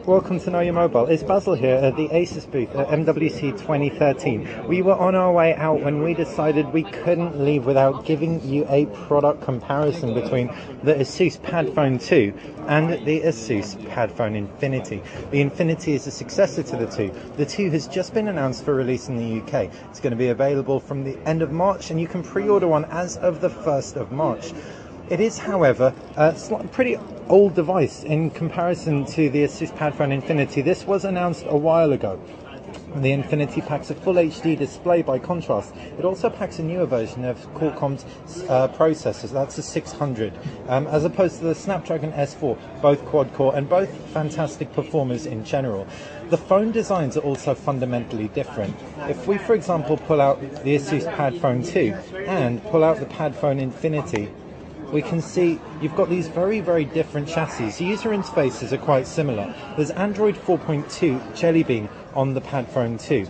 Welcome to Know Your Mobile. It's Basil here at the Asus booth at MWC 2013. We were on our way out when we decided we couldn't leave without giving you a product comparison between the Asus Padfone 2 and the Asus Padfone Infinity. The Infinity is a successor to the 2. The 2 has just been announced for release in the UK. It's going to be available from the end of March, and you can pre-order one as of the 1st of March. It is, however, a pretty old device in comparison to the Asus Padfone Infinity. This was announced a while ago. The Infinity packs a full HD display by contrast. It also packs a newer version of Qualcomm's processors. That's a 600, as opposed to the Snapdragon S4, both quad-core and both fantastic performers in general. The phone designs are also fundamentally different. If we, for example, pull out the Asus Padfone 2 and pull out the Padfone Infinity, we can see you've got these very different chassis. The user interfaces are quite similar. There's Android 4.2 Jelly Bean on the Padfone 2,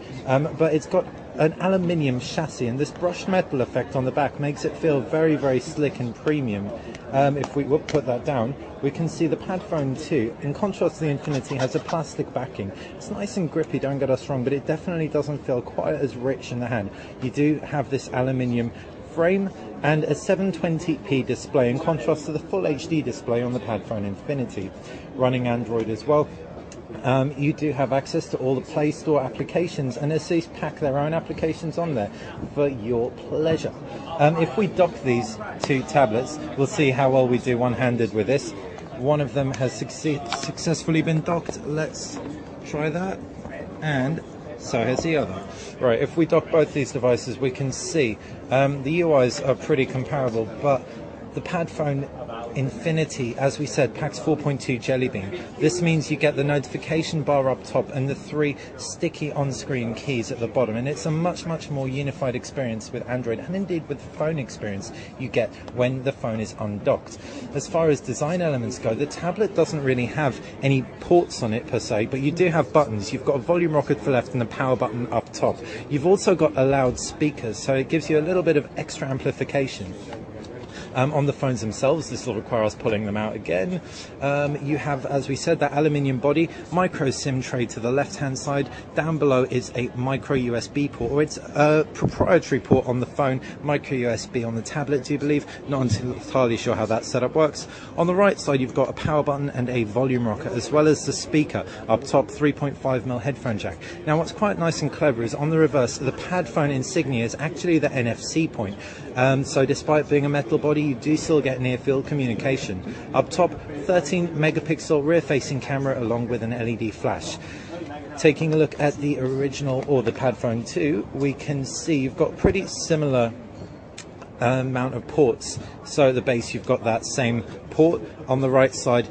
but it's got an aluminium chassis, and this brushed metal effect on the back makes it feel very slick and premium. If we put that down, we can see the Padfone 2, in contrast to the Infinity, has a plastic backing. It's nice and grippy, don't get us wrong, but it definitely doesn't feel quite as rich in the hand. You do have this aluminium frame and a 720p display in contrast to the full HD display on the Padfone Infinity. Running Android as well. You do have access to all the Play Store applications, and Asus pack their own applications on there for your pleasure. If we dock these two tablets, we'll see how well we do one-handed with this. One of them has successfully been docked. Let's try that, and so has the other. Right, if we dock both these devices, we can see the UIs are pretty comparable, but the Padfone Infinity, as we said, packs 4.2 Jelly Bean. This means you get the notification bar up top and the 3 sticky on-screen keys at the bottom, and it's a much more unified experience with Android, and indeed with the phone experience you get when the phone is undocked. As far as design elements go, the tablet doesn't really have any ports on it per se, but you do have buttons. You've got a volume rocker to the left and a power button up top. You've also got a loud speakers, so it gives you a little bit of extra amplification. On the phones themselves, this will require us pulling them out again. You have, as we said, that aluminium body, micro SIM tray to the left hand side. Down below is a micro USB port, or it's a proprietary port on the phone, micro USB on the tablet, do you believe? Not entirely sure how that setup works. On the right side, you've got a power button and a volume rocker, as well as the speaker. Up top, 3.5mm headphone jack. Now, what's quite nice and clever is on the reverse, the Padfone insignia is actually the NFC point. So despite being a metal body, you do still get near-field communication. Up top, 13 megapixel rear-facing camera along with an LED flash. Taking a look at the original, or the Padfone 2, we can see you've got pretty similar amount of ports. So at the base you've got that same port. On the right side,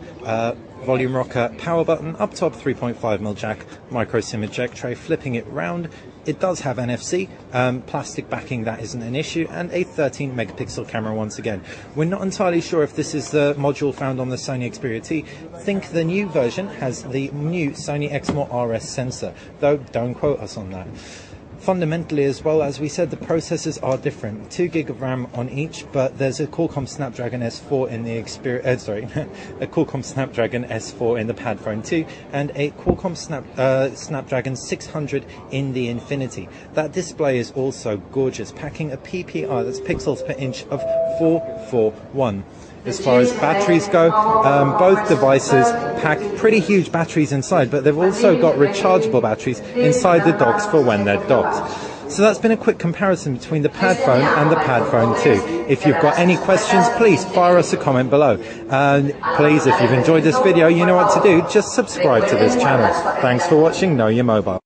volume rocker, power button, up top 3.5mm jack, micro SIM eject tray. Flipping it round, it does have NFC, plastic backing, that isn't an issue, and a 13 megapixel camera once again. We're not entirely sure if this is the module found on the Sony Xperia T. Think the new version has the new Sony Exmor RS sensor, though don't quote us on that. Fundamentally as well, as we said, the processors are different. 2 GB of RAM on each, but there's a Qualcomm Snapdragon S4 in the a Qualcomm Snapdragon S4 in the Padfone 2, and a Qualcomm Snapdragon 600 in the Infinity. That display is also gorgeous, packing a PPI, that's pixels per inch, of 441. As far as batteries go, both devices pack pretty huge batteries inside, but they've also got rechargeable batteries inside the docks for when they're docked. So that's been a quick comparison between the Padfone and the Padfone 2. If you've got any questions, please fire us a comment below. And please, if you've enjoyed this video, you know what to do. Just subscribe to this channel. Thanks for watching Know Your Mobile.